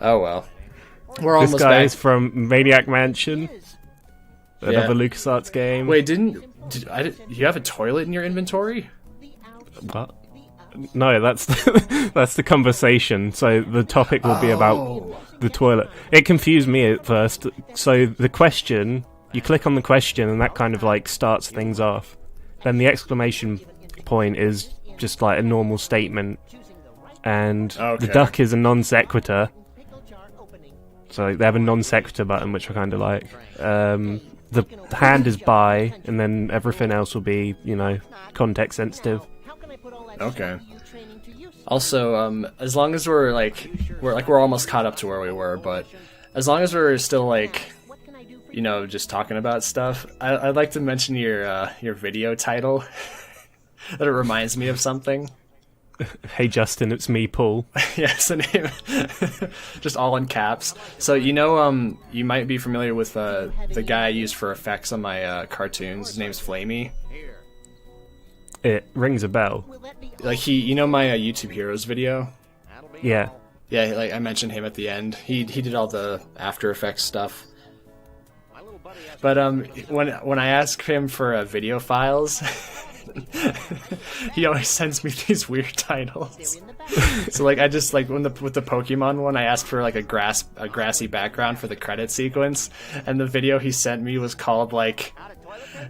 Oh well. We're This almost guy back. is from Maniac Mansion, another Yeah. LucasArts game. Wait, you have a toilet in your inventory? What? No, that's that's the conversation. So the topic will be about the toilet. It confused me at first. So the question, you click on the question, and that kind of like starts things off. Then the exclamation point is just like a normal statement, and the duck is a non sequitur. So they have a non sequitur button, which I kind of like. The hand is by, and then everything else will be, context sensitive. Okay. Also, as long as we're almost caught up to where we were, but as long as we're still just talking about stuff, I'd like to mention your video title. That it reminds me of something. Hey Justin, it's me, Paul. Yes, the name. Just all in caps. So you might be familiar with the guy I used for effects on my cartoons. His name's Flamey. It rings a bell. Like my YouTube Heroes video? Yeah. Yeah, like I mentioned him at the end. He did all the After Effects stuff. But when I ask him for video files, he always sends me these weird titles. So I just with the Pokemon one, I asked for a grassy background for the credit sequence, and the video he sent me was called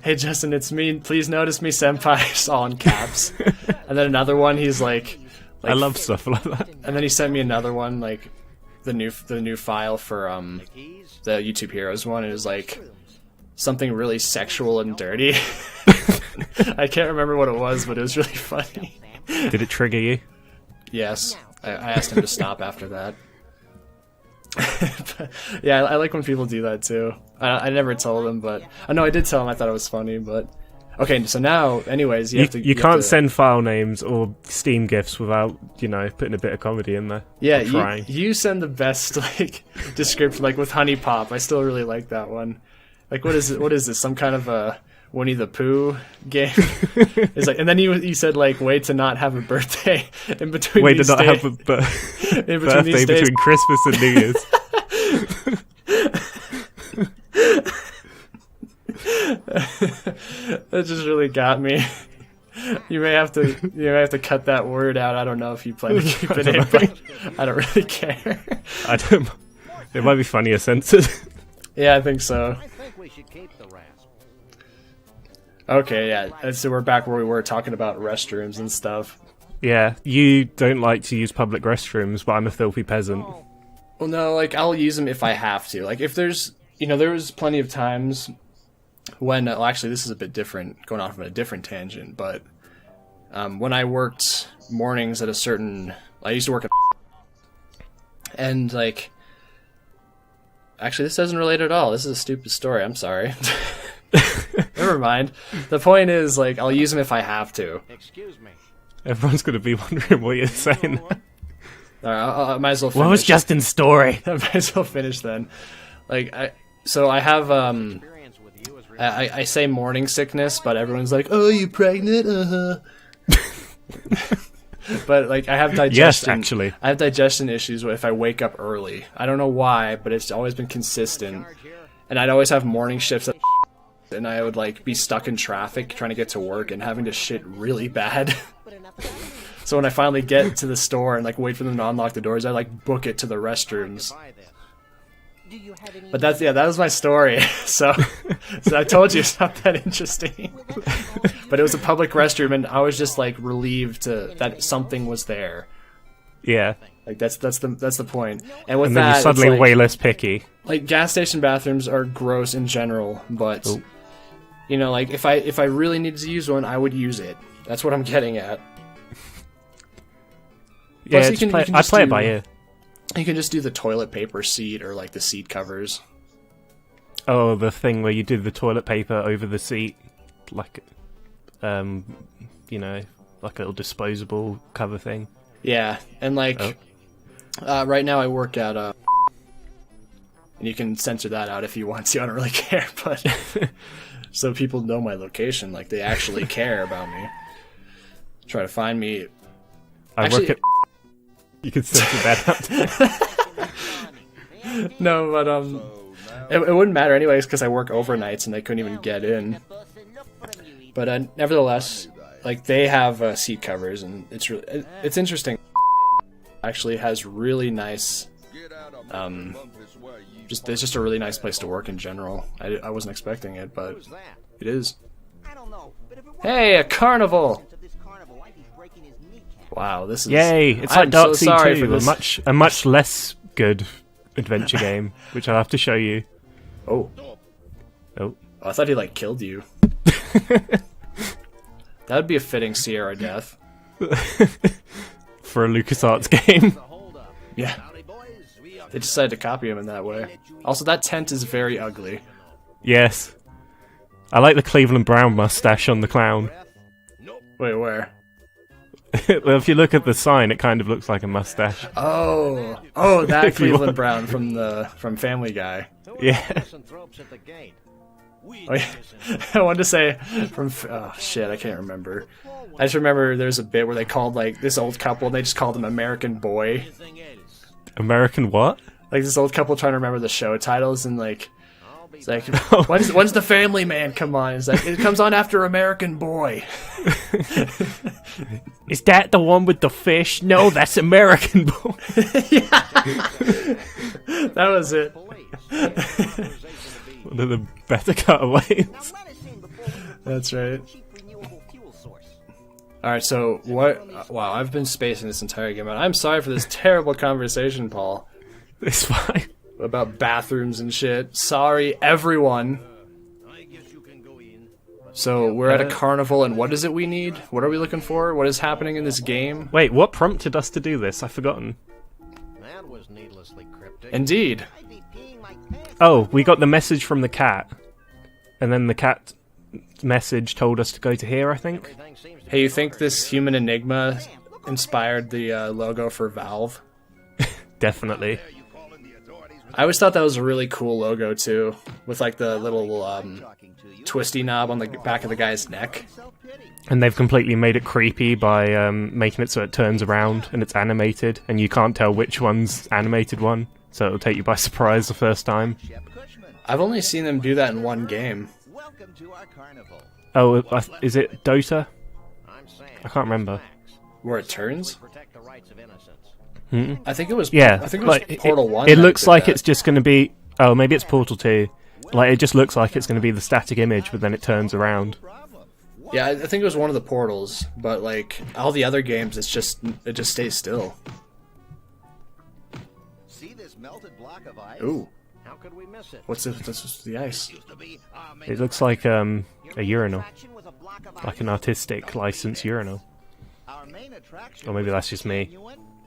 "Hey Justin, it's me. Please notice me, senpai," just all in caps. And then another one, he's like, I love stuff like that. And then he sent me another one, the new file for the YouTube Heroes one. It was something really sexual and dirty. I can't remember what it was, but it was really funny. Did it trigger you? Yes, I asked him to stop after that. But, yeah, I like when people do that too. I never told him, but I know I did tell him. I thought it was funny, but okay. So now, anyways, you can't send file names or Steam gifs without putting a bit of comedy in there. Yeah, you send the best description, with Honey Pop. I still really like that one. What is it? What is this? Some kind of a Winnie the Pooh game? It's and then he said way to not have a birthday in between. Way to not have a birthday between Christmas and New Year's. That just really got me. You may have to cut that word out. I don't know if you plan to keep it in, but I don't really care. I don't. It might be funnier censored. Yeah, I think so. Okay, yeah. So we're back where we were talking about restrooms and stuff. Yeah, you don't like to use public restrooms, but I'm a filthy peasant. Well, no, I'll use them if I have to. If there's, there was plenty of times when, actually this is a bit different, going off on a different tangent, but when I worked mornings at I used to work at, and actually this doesn't relate at all. This is a stupid story. I'm sorry. Never mind. The point is, I'll use them if I have to. Excuse me. Everyone's going to be wondering what you're saying. I might as well finish. What was Justin's story? I might as well finish then. So I have, I say morning sickness, but everyone's like, "Oh, you pregnant? But I have digestion. Yes, actually. I have digestion issues if I wake up early. I don't know why, but it's always been consistent. And I'd always have morning shifts and I would be stuck in traffic trying to get to work and having to shit really bad. So when I finally get to the store and wait for them to unlock the doors, I book it to the restrooms. But that was my story. So I told you it's not that interesting. But it was a public restroom and I was just relieved that something was there. Yeah. That's the point. And with and then that, you're suddenly way less picky. Gas station bathrooms are gross in general, but if I really needed to use one, I would use it. That's what I'm getting at. Yeah, I play it by ear. You can just do the toilet paper seat or the seat covers. Oh, the thing where you do the toilet paper over the seat, a little disposable cover thing. Yeah, and right now I work at and you can censor that out if you want to. I don't really care, but so people know my location, they actually care about me. Try to find me. I work at. You can censor that out. No, but it wouldn't matter anyways because I work overnights and they couldn't even get in. But nevertheless, like they have seat covers and it's interesting. Actually, has really nice. It's just a really nice place to work in general. I wasn't expecting it, but it is. Hey, a carnival! Wow, this is... Yay! It's like Dark Sea 2, a much less good adventure game, which I'll have to show you. Oh. Oh. I thought he, like, killed you. That would be a fitting Sierra death. For a LucasArts game. Yeah. They decided to copy him in that way. Also, that tent is very ugly. Yes. I like the Cleveland Brown mustache on the clown. Wait, where? Well, if you look at the sign, it kind of looks like a mustache. Oh, that Cleveland Brown from Family Guy. Yeah. Oh, yeah. I wanted to say oh shit, I can't remember. I just remember there's a bit where they called like this old couple and they just called him American Boy. American what? Like this old couple trying to remember the show titles and like it's like when's the Family Man come on? It's like it comes on after American Boy. Is that the one with the fish? No, that's American Boy. Yeah. That was it. One of the better cutaways. That's right. Alright, so what... Wow, I've been spacing this entire game out. I'm sorry for this terrible conversation, Paul. It's fine. About bathrooms and shit. Sorry, everyone. So, we're at a carnival, and what is it we need? What are we looking for? What is happening in this game? Wait, what prompted us to do this? I've forgotten. That was needlessly cryptic. Indeed. Oh, we got the message from the cat. And then the cat message told us to go to here, I think. Hey, you think this human enigma inspired the logo for Valve? Definitely. I always thought that was a really cool logo, too. With, like, the little twisty knob on the back of the guy's neck. And they've completely made it creepy by making it so it turns around and it's animated. And you can't tell which one's animated one. So it'll take you by surprise the first time. I've only seen them do that in one game. Oh, is it Dota? I can't remember. Where it turns? Hmm? I think it was. Yeah, I think it was like, Portal 1. It looks like that. it's just going to be. Oh, maybe it's Portal 2. Like it just looks like it's going to be the static image, but then it turns around. Yeah, I think it was one of the portals, but like all the other games, it just stays still. See this melted block of ice? Ooh, How could we miss it? what's the ice? It looks like a urinal, like an artistic license urinal. Or maybe that's just me.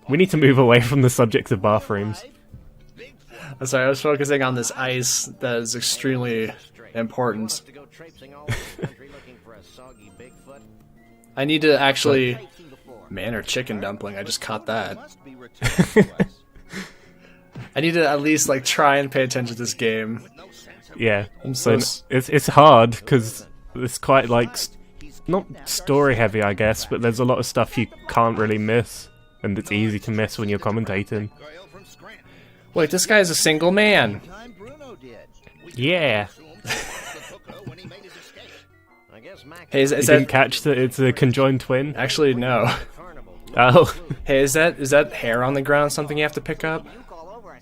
We need to move away from the subject of bathrooms. I'm sorry, I was focusing on this ice that is extremely important. I need to actually... Man, or chicken dumpling, I just caught that. I need to at least like try and pay attention to this game. Yeah, so it's hard because it's quite like not story heavy, I guess, but there's a lot of stuff you can't really miss, and it's easy to miss when you're commentating. Wait, this guy's a single man. Yeah. Hey, is You that didn't catch that it's a conjoined twin? actually no? Oh, Hey, is that hair on the ground something you have to pick up?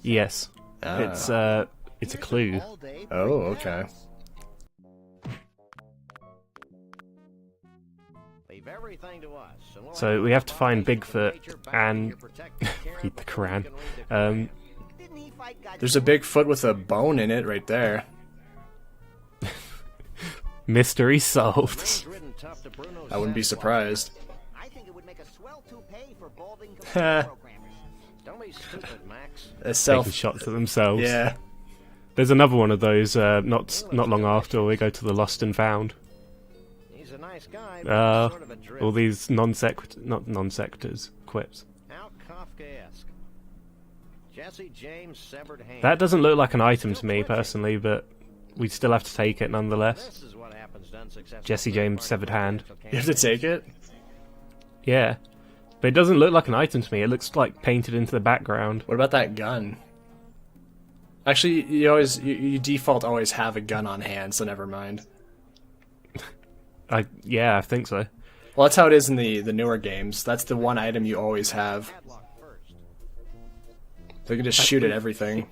yes. It's a clue. Oh, okay. So we have to find Bigfoot and read the Quran. There's a big foot with a bone in it right there. Mystery solved. I wouldn't be surprised. Taking shots at themselves. Yeah. There's another one of those not long after we go to the Lost and Found. He's a nice guy, All these not non-sequiturs quips. How Kafkaesque. Jesse James severed hand. That doesn't look like an item to me personally, but we still have to take it nonetheless. This is what happens to unsuccessful Jesse James severed hand. You have to take it? Yeah. But it doesn't look like an item to me, it looks like painted into the background. What about that gun? Actually, you default always have a gun on hand, so never mind. Yeah, I think so. Well, that's how it is in the newer games. That's the one item you always have. So you can just shoot at everything.